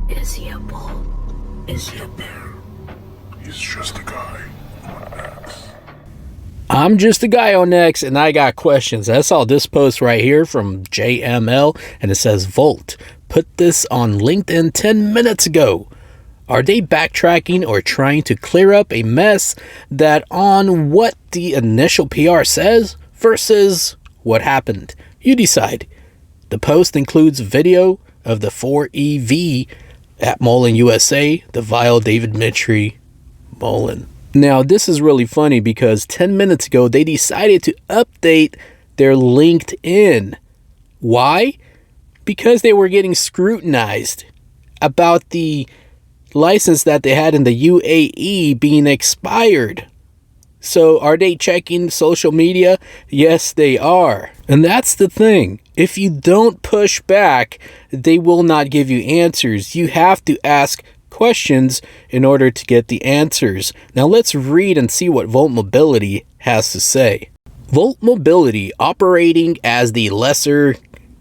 Is he a bull? Is he a bear? He's just a guy on X. I'm just a guy on X, and I got questions. I saw this post right here from JML, and it says, Volt, put this on LinkedIn 10 minutes ago. Are they backtracking or trying to clear up a mess that on what the initial PR says versus what happened? You decide. The post includes video of the 4EV at Mullen USA, the Vile David Mitri Mullen. Now, this is really funny because 10 minutes ago, they decided to update their LinkedIn. Why? Because they were getting scrutinized about the license that they had in the UAE being expired. So are they checking social media? Yes, they are. And that's the thing. If you don't push back, they will not give you answers. You have to ask questions in order to get the answers. Now let's read and see what Volt Mobility has to say. Volt Mobility, operating as the lesser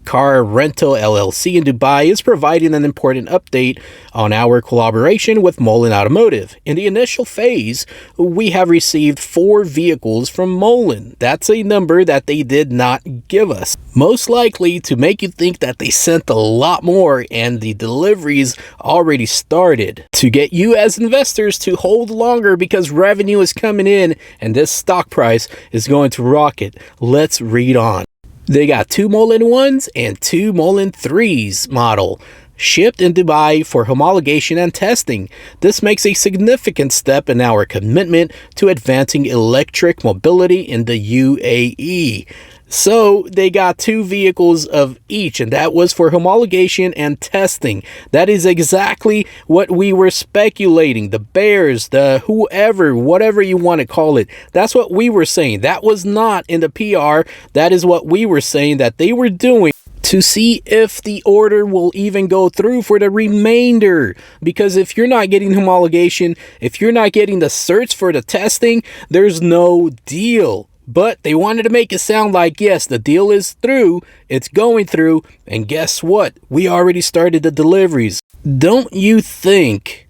car rental LLC in Dubai, is providing an important update on our collaboration with Mullen Automotive. In the initial phase, we have received 4 vehicles from Mullen. That's a number that they did not give us. Most likely to make you think that they sent a lot more and the deliveries already started. To get you as investors to hold longer because revenue is coming in and this stock price is going to rocket. Let's read on. They got 2 Mullen 1s and 2 Mullen 3s model shipped in Dubai for homologation and testing. This makes a significant step in our commitment to advancing electric mobility in the UAE. So they got 2 vehicles of each, and that was for homologation and testing. That is exactly what we were speculating. The bears, the whoever, whatever you want to call it. That's what we were saying. That was not in the PR. That is what we were saying that they were doing to see if the order will even go through for the remainder. Because if you're not getting homologation, if you're not getting the certs for the testing, there's no deal. But they wanted to make it sound like, yes, the deal is through, it's going through, and guess what? We already started the deliveries. Don't you think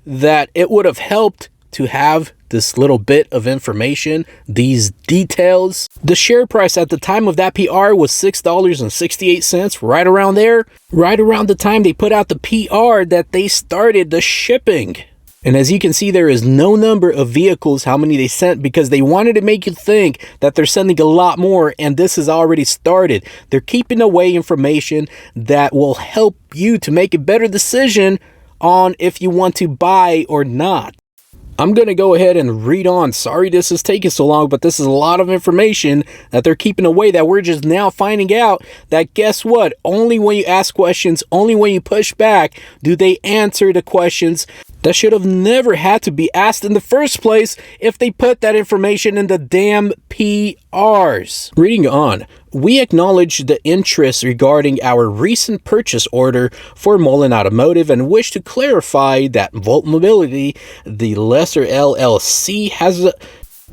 that it would have helped to have this little bit of information, these details? The share price at the time of that PR was $6.68, right around there, right around the time they put out the PR that they started the shipping. And as you can see, there is no number of vehicles, how many they sent, because they wanted to make you think that they're sending a lot more, and this has already started. They're keeping away information that will help you to make a better decision on if you want to buy or not. I'm going to go ahead and read on. Sorry this is taking so long, but this is a lot of information that they're keeping away that we're just now finding out that guess what? Only when you ask questions, only when you push back, do they answer the questions that should have never had to be asked in the first place if they put that information in the damn PRs. Reading on, we acknowledge the interest regarding our recent purchase order for Mullen Automotive and wish to clarify that Volt Mobility, the lesser LLC, has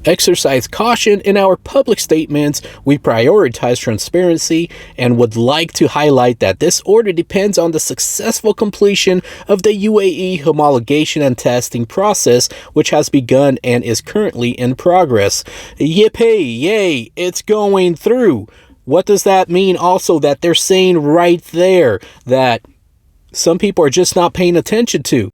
exercised caution in our public statements. We prioritize transparency and would like to highlight that this order depends on the successful completion of the UAE homologation and testing process, which has begun and is currently in progress. Yippee, yay, it's going through. What does that mean also that they're saying right there that some people are just not paying attention to?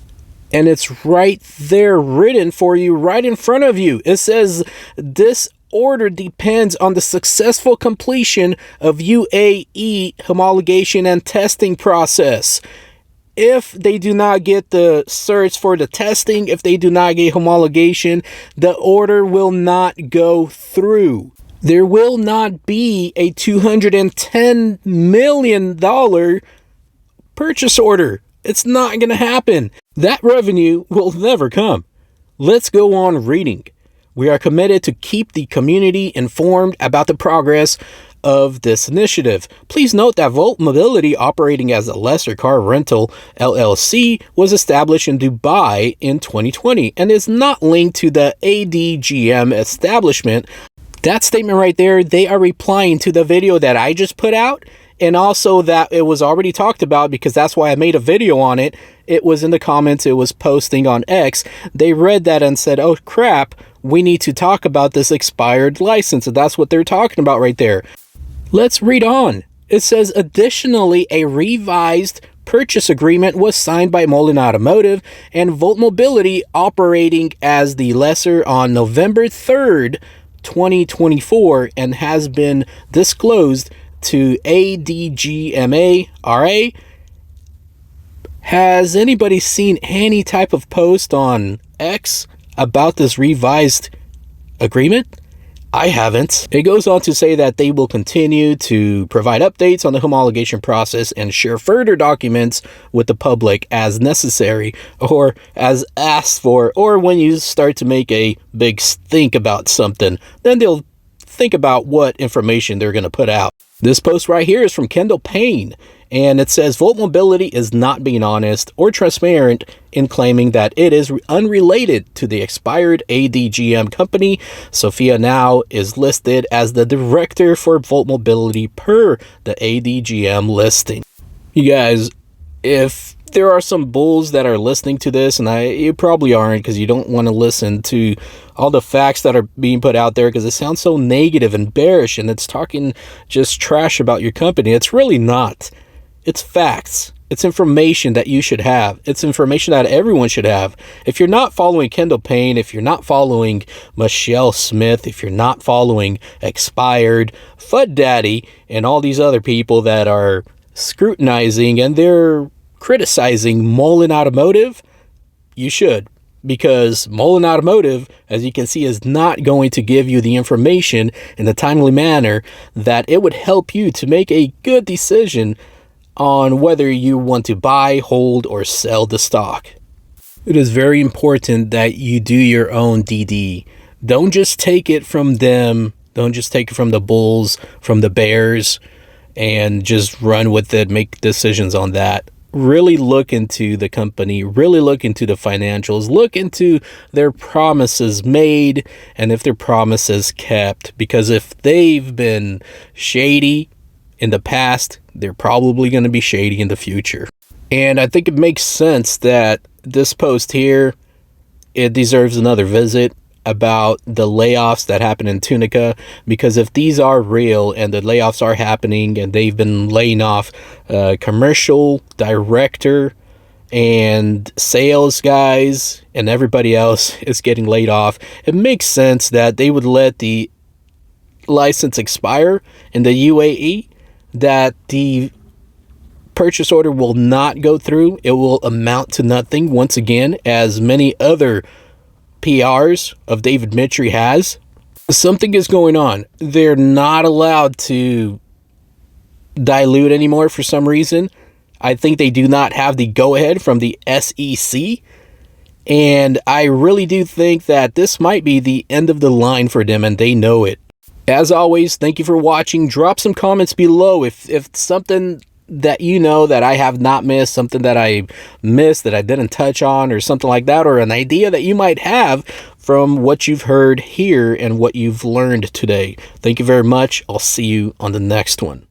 And it's right there written for you, right in front of you. It says this order depends on the successful completion of UAE homologation and testing process. If they do not get the certs for the testing, if they do not get homologation, the order will not go through. There will not be a $210 million purchase order. It's not going to happen. That revenue will never come. Let's go on reading. We are committed to keep the community informed about the progress of this initiative. Please note that Volt Mobility, operating as a lesser car rental LLC, was established in Dubai in 2020 and is not linked to the ADGM establishment. That statement right there, they are replying to the video that I just put out And also that it was already talked about, because that's why I made a video on it. It was in the comments, it was posting on X. They read that and said, oh crap, we need to talk about this expired license. And that's what they're talking about right there. Let's read on. It says, additionally, a revised purchase agreement was signed by Mullen Automotive and Volt Mobility, operating as the lessor on November 3rd, 2024, and has been disclosed to ADGMA RA. Has anybody seen any type of post on X about this revised agreement? I haven't. It goes on to say that they will continue to provide updates on the homologation process and share further documents with the public as necessary or as asked for, or when you start to make a big stink about something, then they'll think about what information they're going to put out. This post right here is from Kendall Payne, and it says Volt Mobility is not being honest or transparent in claiming that it is unrelated to the expired ADGM company. Sophia now is listed as the director for Volt Mobility per the ADGM listing. You guys, if there are some bulls that are listening to this, and you probably aren't, because you don't want to listen to all the facts that are being put out there, because it sounds so negative and bearish, and it's talking just trash about your company. It's really not. It's facts. It's information that you should have. It's information that everyone should have. If you're not following Kendall Payne, if you're not following Michelle Smith, if you're not following Expired, Fud Daddy, and all these other people that are scrutinizing and they're criticizing Mullen Automotive, you should. Because Mullen Automotive, as you can see, is not going to give you the information in a timely manner that it would help you to make a good decision on whether you want to buy, hold, or sell the stock. It is very important that you do your own DD. Don't just take it from them. Don't just take it from the bulls, from the bears, and just run with it, make decisions on that. Really look into the company, really look into the financials, look into their promises made and if their promises kept. Because if they've been shady in the past, they're probably going to be shady in the future. And I think it makes sense that this post here, it deserves another visit about the layoffs that happen in Tunica, because if these are real and the layoffs are happening and they've been laying off commercial director and sales guys and everybody else is getting laid off, it makes sense that they would let the license expire in the UAE, that the purchase order will not go through. It will amount to nothing once again, as many other PRs of David Mitry has. Something is going on. They're not allowed to dilute anymore for some reason. I think they do not have the go-ahead from the SEC. And I really do think that this might be the end of the line for them, and they know it. As always, thank you for watching. Drop some comments below if something that you know that I have not missed, something that I missed that I didn't touch on, or something like that, or an idea that you might have from what you've heard here and what you've learned today. Thank you very much. I'll see you on the next one.